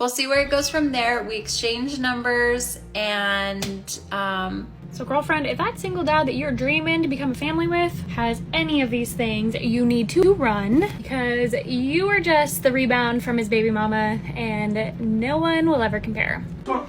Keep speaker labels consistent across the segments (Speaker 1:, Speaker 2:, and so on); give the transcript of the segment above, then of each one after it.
Speaker 1: We'll see where it goes from there. We exchange numbers and
Speaker 2: So girlfriend, if that single dad that you're dreaming to become a family with has any of these things, you need to run, because you are just the rebound from his baby mama and no one will ever compare.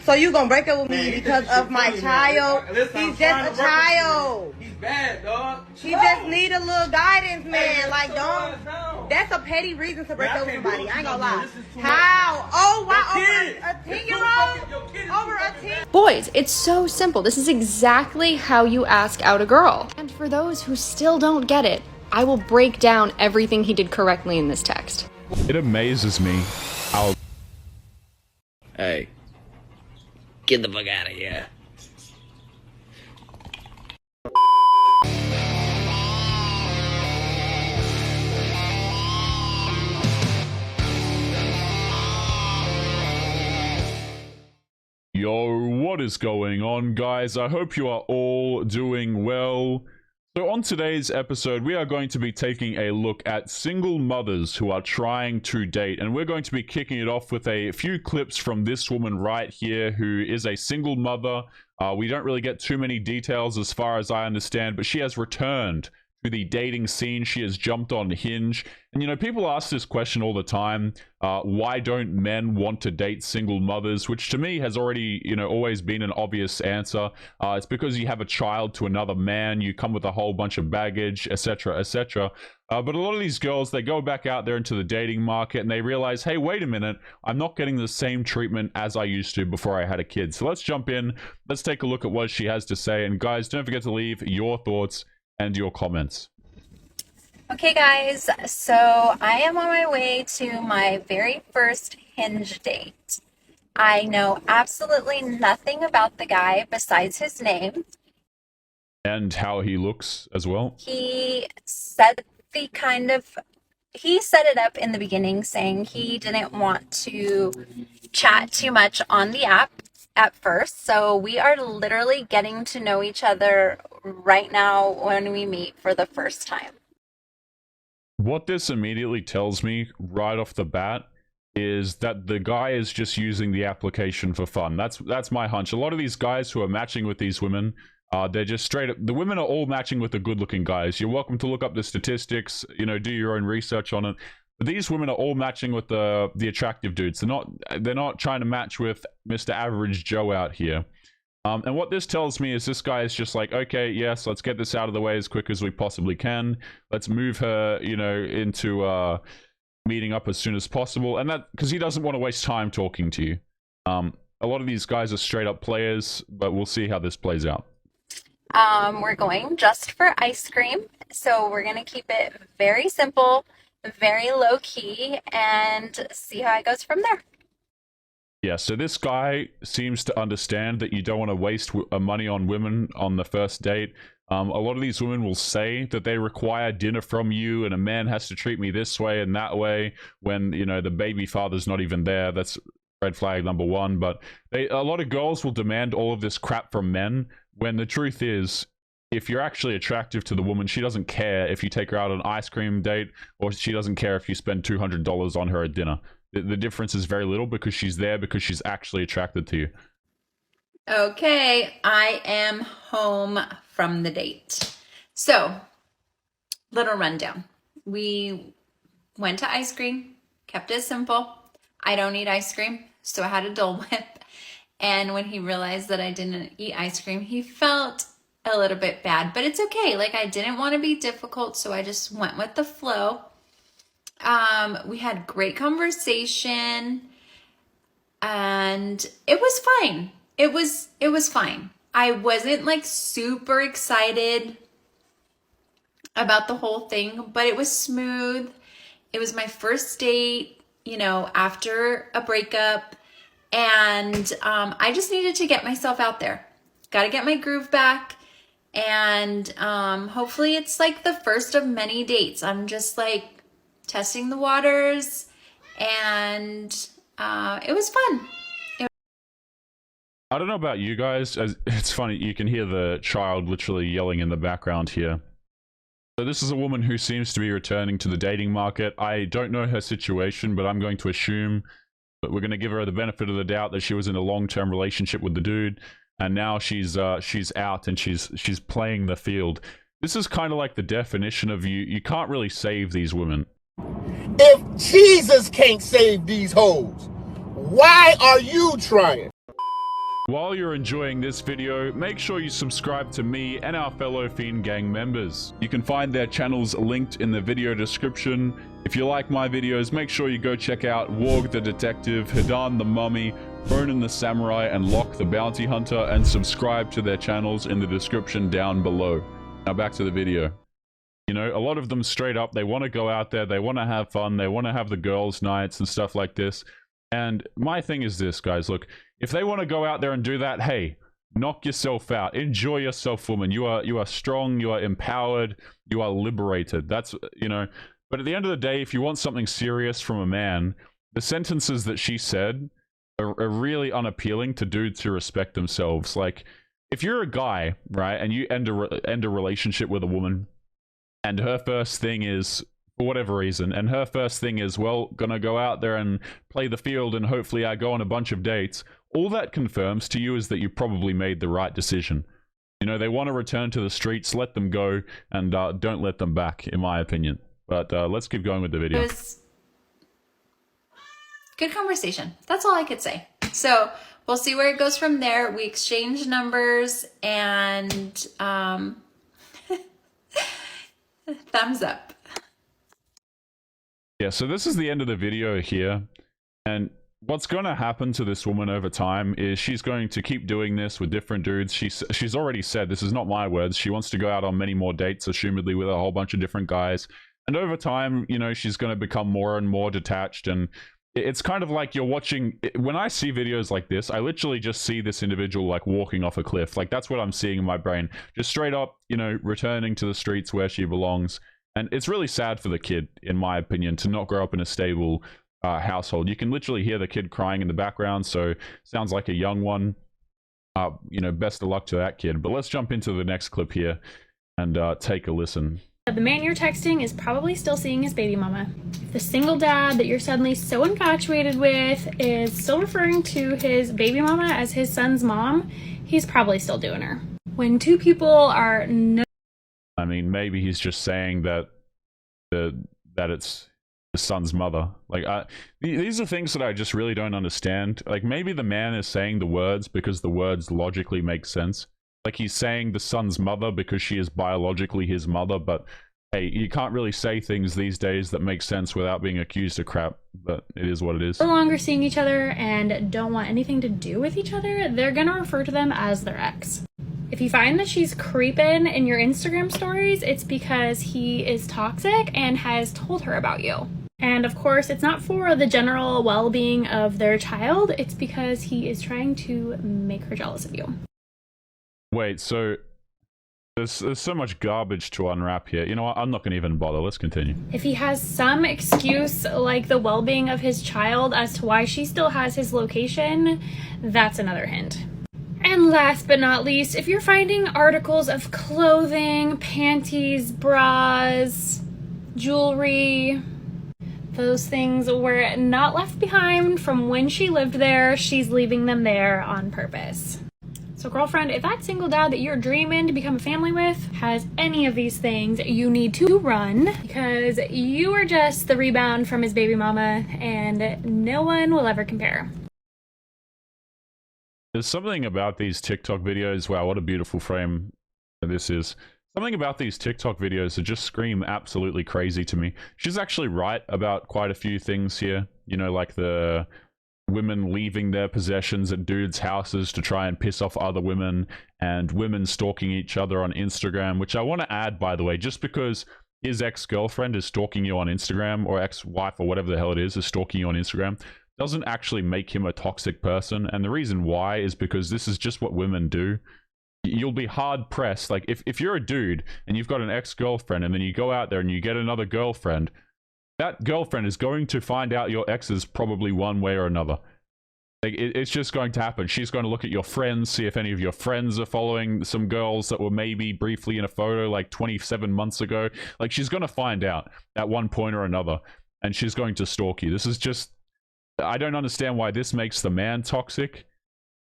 Speaker 3: So you gonna break up with me because of my child? He's just a child.
Speaker 4: He's bad, dog.
Speaker 3: He just need a little guidance, man. Like, don't. That's a petty reason to break up with somebody. I ain't gonna lie. How? Oh, why over a 10-year-old? Over a 10?
Speaker 5: Boys, it's so simple. This is exactly how you ask out a girl. And for those who still don't get it, I will break down everything he did correctly in this text.
Speaker 6: It amazes me how...
Speaker 7: Hey, get the fuck out of here.
Speaker 6: Yo, what is going on, guys? I hope you are all doing well. So on today's episode, we are going to be taking a look at single mothers who are trying to date, and we're going to be kicking it off with a few clips from this woman right here who is a single mother. We don't really get too many details as far as I understand, but she has returned to the dating scene. She has jumped on Hinge. And, you know, people ask this question all the time. Why don't men want to date single mothers? Which to me has already, you know, always been an obvious answer. It's because you have a child to another man. You come with a whole bunch of baggage, etc., etc. But a lot of these girls, they go back out there into the dating market and they realize, hey, wait a minute, I'm not getting the same treatment as I used to before I had a kid. So let's jump in. Let's take a look at what she has to say. And guys, don't forget to leave your thoughts and your comments.
Speaker 1: okay, guys, so I am on my way to my very first Hinge date. I know absolutely nothing about the guy besides his name.
Speaker 6: And how he looks as well.
Speaker 1: He said he set it up in the beginning saying he didn't want to chat too much on the app at first. So we are literally getting to know each other right now when we meet for the first time.
Speaker 6: What this immediately tells me right off the bat is that the guy is just using the application for fun. That's my hunch. A lot of these guys who are matching with these women, they're just straight up, the women are all matching with the good looking guys. You're welcome to look up the statistics, you know, do your own research on it. But these women are all matching with the attractive dudes. They're not trying to match with Mr. Average Joe out here. And what this tells me is this guy is just like, okay, yes, let's get this out of the way as quick as we possibly can. Let's move her, you know, into meeting up as soon as possible. And that, because he doesn't want to waste time talking to you. A lot of these guys are straight up players, but we'll see how this plays out.
Speaker 1: We're going just for ice cream. So we're going to keep it very simple, very low key, and see how it goes from there.
Speaker 6: Yeah, so this guy seems to understand that you don't want to waste money on women on the first date. A lot of these women will say that they require dinner from you and a man has to treat me this way and that way when, you know, the baby father's not even there. That's red flag number one. But a lot of girls will demand all of this crap from men when the truth is, if you're actually attractive to the woman, she doesn't care if you take her out on an ice cream date, or she doesn't care if you spend $200 on her at dinner. The difference is very little because she's there because she's actually attracted to you.
Speaker 1: Okay, I am home from the date. So, little rundown. We went to ice cream, kept it simple. I don't eat ice cream, so I had a Dole Whip. And when he realized that I didn't eat ice cream, he felt a little bit bad, but it's okay. Like, I didn't want to be difficult, so I just went with the flow. We had great conversation and it was fine. It was fine. I wasn't like super excited about the whole thing, but it was smooth. It was my first date, you know, after a breakup, and I just needed to get myself out there. Got to get my groove back, and hopefully it's like the first of many dates. I'm just like testing the waters, and it was fun.
Speaker 6: I don't know about you guys. It's funny, you can hear the child literally yelling in the background here. So this is a woman who seems to be returning to the dating market. I don't know her situation, but I'm going to assume But we're going to give her the benefit of the doubt that she was in a long-term relationship with the dude, and now she's out and she's playing the field. This is kind of like the definition of you can't really save these women.
Speaker 4: If Jesus can't save these hoes, why are you trying?
Speaker 6: While you're enjoying this video, make sure you subscribe to me and our fellow Fiend Gang members. You can find their channels linked in the video description. If you like my videos, make sure you go check out Warg the Detective, Hidan the Mummy, Ronan the Samurai, and Locke the Bounty Hunter, and subscribe to their channels in the description down below. Now back to the video. You know, a lot of them straight up, they want to go out there, they want to have fun, they want to have the girls' nights and stuff like this. And my thing is this, guys, look, if they want to go out there and do that, hey, knock yourself out. Enjoy yourself, woman. You are strong, you are empowered, you are liberated. That's, you know, but at the end of the day, if you want something serious from a man, the sentences that she said are really unappealing to dudes who respect themselves. Like, if you're a guy, right, and you end a relationship with a woman, and her first thing is, for whatever reason, and her first thing is, well, gonna go out there and play the field and hopefully I go on a bunch of dates, all that confirms to you is that you probably made the right decision. You know, they want to return to the streets, let them go, and don't let them back, in my opinion. But let's keep going with the video.
Speaker 1: It was good conversation. That's all I could say. So we'll see where it goes from there. We exchange numbers, and thumbs up.
Speaker 6: Yeah, so this is the end of the video here, and what's going to happen to this woman over time is she's going to keep doing this with different dudes. She's already said, this is not my words, she wants to go out on many more dates, assumedly with a whole bunch of different guys, and over time, you know, she's going to become more and more detached. And it's kind of like you're watching, when I see videos like this, I literally just see this individual like walking off a cliff. Like, that's what I'm seeing in my brain, just straight up, you know, returning to the streets where she belongs. And it's really sad for the kid, in my opinion, to not grow up in a stable household. You can literally hear the kid crying in the background, so sounds like a young one. You know, best of luck to that kid. But let's jump into the next clip here and take a listen.
Speaker 2: The man you're texting is probably still seeing his baby mama. If the single dad that you're suddenly so infatuated with is still referring to his baby mama as his son's mom, he's probably still doing her. When two people are
Speaker 6: I mean, maybe he's just saying that that it's the son's mother. Like, these are things that I just really don't understand. Like, maybe the man is saying the words because the words logically make sense. Like, he's saying the son's mother because she is biologically his mother, but hey, you can't really say things these days that make sense without being accused of crap, but it is what it is.
Speaker 2: no longer seeing each other and don't want anything to do with each other, they're gonna refer to them as their ex. If you find that she's creeping in your Instagram stories, it's because he is toxic and has told her about you. And of course, it's not for the general well-being of their child, it's because he is trying to make her jealous of you.
Speaker 6: Wait, so there's so much garbage to unwrap here. You know what? I'm not going to even bother. Let's continue.
Speaker 2: If he has some excuse like the well-being of his child as to why she still has his location, that's another hint. And last but not least, if you're finding articles of clothing, panties, bras, jewelry, those things were not left behind from when she lived there, she's leaving them there on purpose. So girlfriend, if that single dad that you're dreaming to become a family with has any of these things, you need to run, because you are just the rebound from his baby mama and no one will ever compare.
Speaker 6: There's something about these TikTok videos. Wow, what a beautiful frame this is. Something about these TikTok videos that just scream absolutely crazy to me. She's actually right about quite a few things here. You know, like the women leaving their possessions at dudes' houses to try and piss off other women, and women stalking each other on Instagram, which I want to add, by the way, just because his ex-girlfriend is stalking you on Instagram, or ex-wife, or whatever the hell it is stalking you on Instagram, doesn't actually make him a toxic person. And the reason why is because this is just what women do. You'll be hard pressed. Like, if you're a dude and you've got an ex-girlfriend and then you go out there and you get another girlfriend, that girlfriend is going to find out your exes probably one way or another. Like, it's just going to happen. She's going to look at your friends, see if any of your friends are following some girls that were maybe briefly in a photo like 27 months ago. Like, she's going to find out at one point or another, and she's going to stalk you. This is just I don't understand why this makes the man toxic.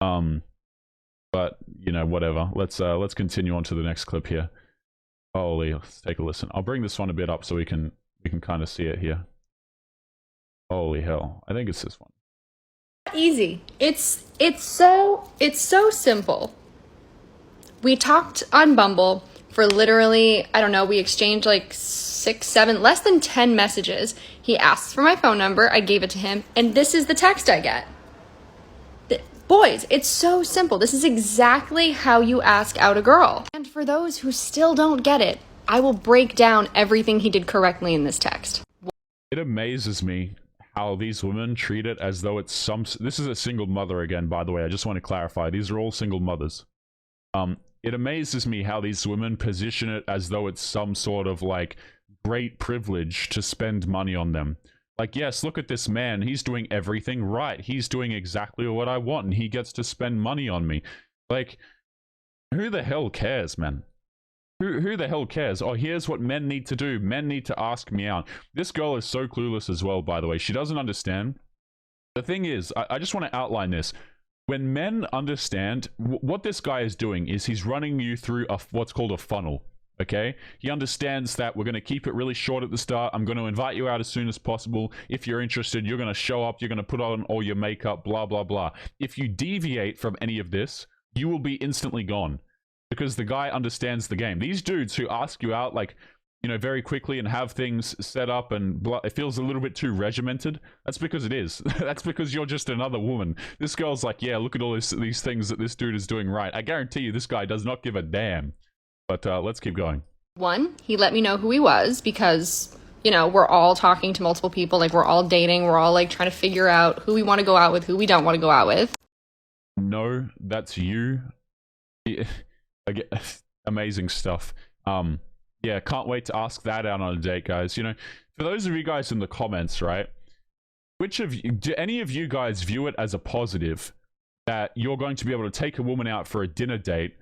Speaker 6: But you know, whatever. Let's continue on to the next clip here. Holy, let's take a listen. I'll bring this one a bit up so we can kind of see it here. Holy hell. I think it's this one.
Speaker 5: Easy. It's so simple. We talked on Bumble for literally, I don't know, we exchanged like 6, 7, less than 10 messages. He asked for my phone number, I gave it to him, and this is the text I get. Boys, it's so simple. This is exactly how you ask out a girl. And for those who still don't get it, I will break down everything he did correctly in this text.
Speaker 6: It amazes me how these women treat it as though it's some... This is a single mother again, by the way. I just want to clarify. These are all single mothers. It amazes me how these women position it as though it's some sort of, like, great privilege to spend money on them. Like, yes, look at this man. He's doing everything right. He's doing exactly what I want, and he gets to spend money on me. Like, who the hell cares, man? Who the hell cares? Oh, here's what men need to do. Men need to ask me out. This girl is so clueless as well, by the way. She doesn't understand. The thing is, I just want to outline this. When men understand, what this guy is doing is he's running you through what's called a funnel. Okay? He understands that we're going to keep it really short at the start. I'm going to invite you out as soon as possible. If you're interested, you're going to show up. You're going to put on all your makeup, blah, blah, blah. If you deviate from any of this, you will be instantly gone. Because the guy understands the game. These dudes who ask you out, like, you know, very quickly and have things set up and blah, it feels a little bit too regimented. That's because it is. That's because you're just another woman. This girl's like, yeah, look at all these things that this dude is doing right. I guarantee you this guy does not give a damn. But let's keep going.
Speaker 5: 1, he let me know who he was because, you know, we're all talking to multiple people. Like, we're all dating. We're all, like, trying to figure out who we want to go out with, who we don't want to go out with.
Speaker 6: No, that's you. Yeah. Again, amazing stuff. Yeah, can't wait to ask that out on a date, guys. You know, for those of you guys in the comments, right? Do any of you guys view it as a positive that you're going to be able to take a woman out for a dinner date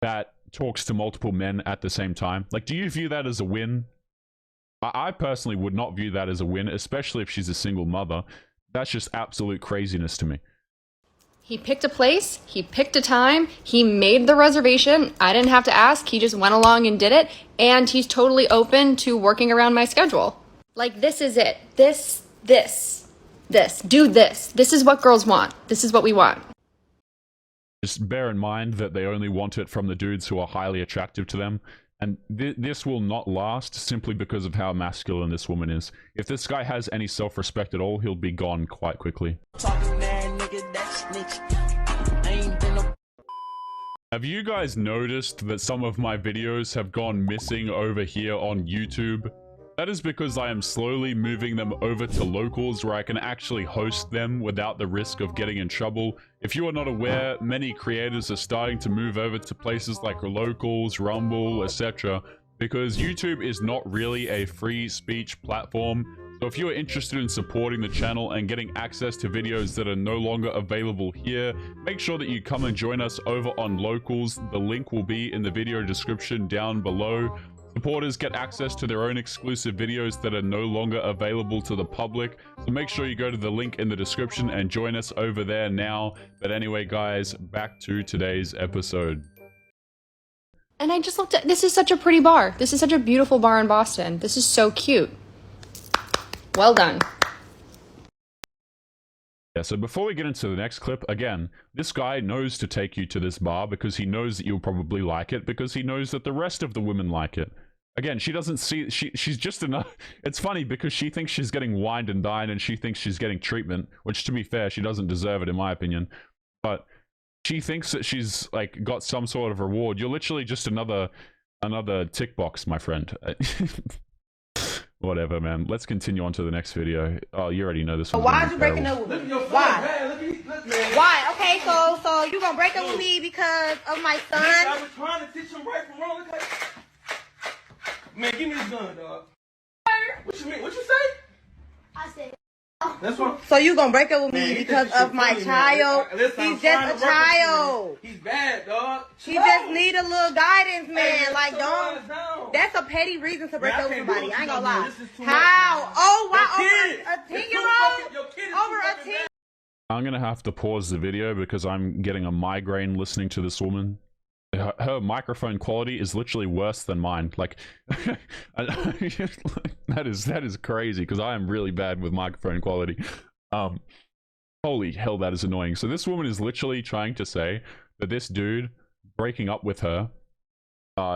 Speaker 6: that talks to multiple men at the same time? Like, do you view that as a win? I personally would not view that as a win, especially if she's a single mother. That's just absolute craziness to me.
Speaker 5: He picked a place, he picked a time, he made the reservation. I didn't have to ask, he just went along and did it. And he's totally open to working around my schedule. Like, this is it. This. Do this. This is what girls want. This is what we want.
Speaker 6: Just bear in mind that they only want it from the dudes who are highly attractive to them. And this will not last simply because of how masculine this woman is. If this guy has any self-respect at all, he'll be gone quite quickly. Have you guys noticed that some of my videos have gone missing over here on YouTube? That is because I am slowly moving them over to locals where I can actually host them without the risk of getting in trouble. If you are not aware, many creators are starting to move over to places like locals, Rumble, etc. because YouTube is not really a free speech platform. So if you are interested in supporting the channel and getting access to videos that are no longer available here, make sure that you come and join us over on locals. The link will be in the video description down below. Supporters get access to their own exclusive videos that are no longer available to the public. So make sure you go to the link in the description and join us over there now. But anyway, guys, back to today's episode.
Speaker 5: And I just looked at, this is such a pretty bar. This is such a beautiful bar in Boston. This is so cute. Well done.
Speaker 6: Yeah, so before we get into the next clip, again, this guy knows to take you to this bar because he knows that you'll probably like it, because he knows that the rest of the women like it. Again, she doesn't see, she's just enough. It's funny because she thinks she's getting wined and dined and she thinks she's getting treatment, which to be fair, she doesn't deserve it in my opinion. But she thinks that she's like got some sort of reward. You're literally just another tick box, my friend. Whatever, man. Let's continue on to the next video. Oh, you already know this one.
Speaker 3: Why are you breaking up with me? Why? Why? Okay, so you gonna break up with me because of my son?
Speaker 8: I was trying to teach him right from wrong. Man, give me this gun, dog. What you mean? What you say?
Speaker 3: I said,
Speaker 8: That's what.
Speaker 3: So you gonna break up with
Speaker 8: Man,
Speaker 3: me
Speaker 8: he
Speaker 3: because
Speaker 8: think this
Speaker 3: of
Speaker 8: shit
Speaker 3: my
Speaker 8: funny, man.
Speaker 3: child?
Speaker 8: Listen, I'm
Speaker 3: He's
Speaker 8: trying
Speaker 3: just
Speaker 8: to
Speaker 3: a
Speaker 8: work with you,
Speaker 3: child.
Speaker 8: man. He's bad, dog.
Speaker 3: She just need a little guidance, man.
Speaker 8: Hey,
Speaker 3: Like,
Speaker 8: sit your
Speaker 3: don't.
Speaker 8: ass down.
Speaker 3: That's a petty reason to break
Speaker 8: Man, I
Speaker 3: up with
Speaker 8: can't do
Speaker 3: somebody.
Speaker 8: what
Speaker 3: I ain't
Speaker 8: you
Speaker 3: gonna
Speaker 8: do, man.
Speaker 3: lie.
Speaker 8: This is too much,
Speaker 3: How?
Speaker 8: man.
Speaker 3: Oh, why
Speaker 8: Your
Speaker 3: over
Speaker 8: kid.
Speaker 3: a
Speaker 8: It's too
Speaker 3: 10-year-old?
Speaker 8: fucking- your kid is
Speaker 3: Over
Speaker 8: too
Speaker 3: a
Speaker 8: fucking
Speaker 3: 10.
Speaker 8: bad.
Speaker 6: I'm gonna have to pause the video because I'm getting a migraine listening to this woman. Her microphone quality is literally worse than mine. Like, that is crazy because I am really bad with microphone quality. Holy hell, that is annoying. So this woman is literally trying to say that this dude breaking up with her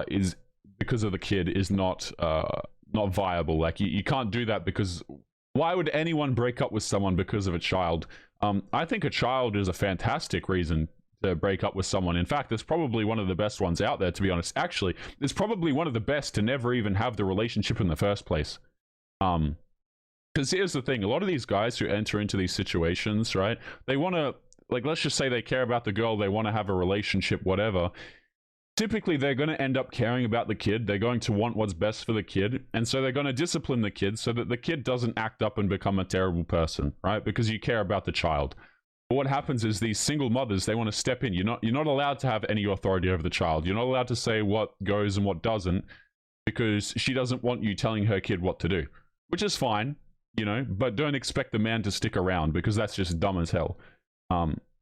Speaker 6: is because of the kid is not viable. Like, you can't do that because why would anyone break up with someone because of a child? I think a child is a fantastic reason to break up with someone. In fact, it's probably one of the best ones out there, to be honest. Actually, it's probably one of the best to never even have the relationship in the first place. Because here's the thing, a lot of these guys who enter into these situations, right, they want to, like, let's just say they care about the girl, they want to have a relationship, whatever. Typically, they're going to end up caring about the kid. They're going to want what's best for the kid. And so they're going to discipline the kid so that the kid doesn't act up and become a terrible person, right? Because you care about the child. But what happens is these single mothers, they want to step in. You're not allowed to have any authority over the child. You're not allowed to say what goes and what doesn't because she doesn't want you telling her kid what to do, which is fine, you know, but don't expect the man to stick around because that's just dumb as hell.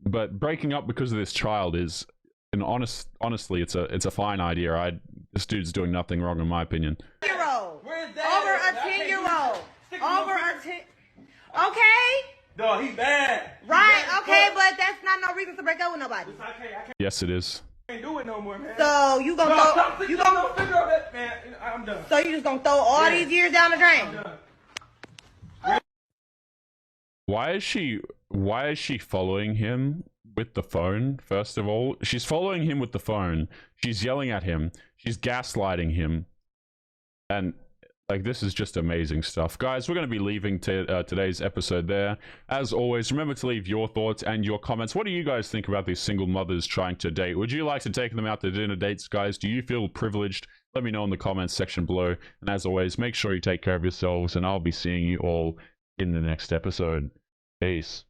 Speaker 6: But breaking up because of this child is, and honestly, it's a fine idea. This dude's doing nothing wrong in my opinion.
Speaker 3: 10-year-old.
Speaker 8: Where's that?
Speaker 3: Over
Speaker 8: I
Speaker 3: a
Speaker 8: can't
Speaker 3: 10-year-old.
Speaker 8: stick
Speaker 3: Over
Speaker 8: no
Speaker 3: a 10. Okay.
Speaker 8: Dog, he bad. He
Speaker 3: Right.
Speaker 8: bad.
Speaker 3: Okay, but that's not no reason to break up with nobody.
Speaker 8: I can't
Speaker 6: Yes, it is.
Speaker 8: do it no more, man.
Speaker 3: So you gonna
Speaker 8: Dog,
Speaker 3: throw?
Speaker 8: stop
Speaker 3: You
Speaker 8: figure
Speaker 3: gonna?
Speaker 8: that, man. I'm done.
Speaker 3: So you just gonna throw all
Speaker 8: Yeah.
Speaker 3: these years down the drain?
Speaker 8: I'm done.
Speaker 6: Why is she following him with the phone? First of all, she's following him with the phone. She's yelling at him. She's gaslighting him. And like, this is just amazing stuff. Guys, we're going to be leaving today's episode there. As always, remember to leave your thoughts and your comments. What do you guys think about these single mothers trying to date? Would you like to take them out to dinner dates, guys? Do you feel privileged? Let me know in the comments section below. And as always, make sure you take care of yourselves, and I'll be seeing you all in the next episode. Peace.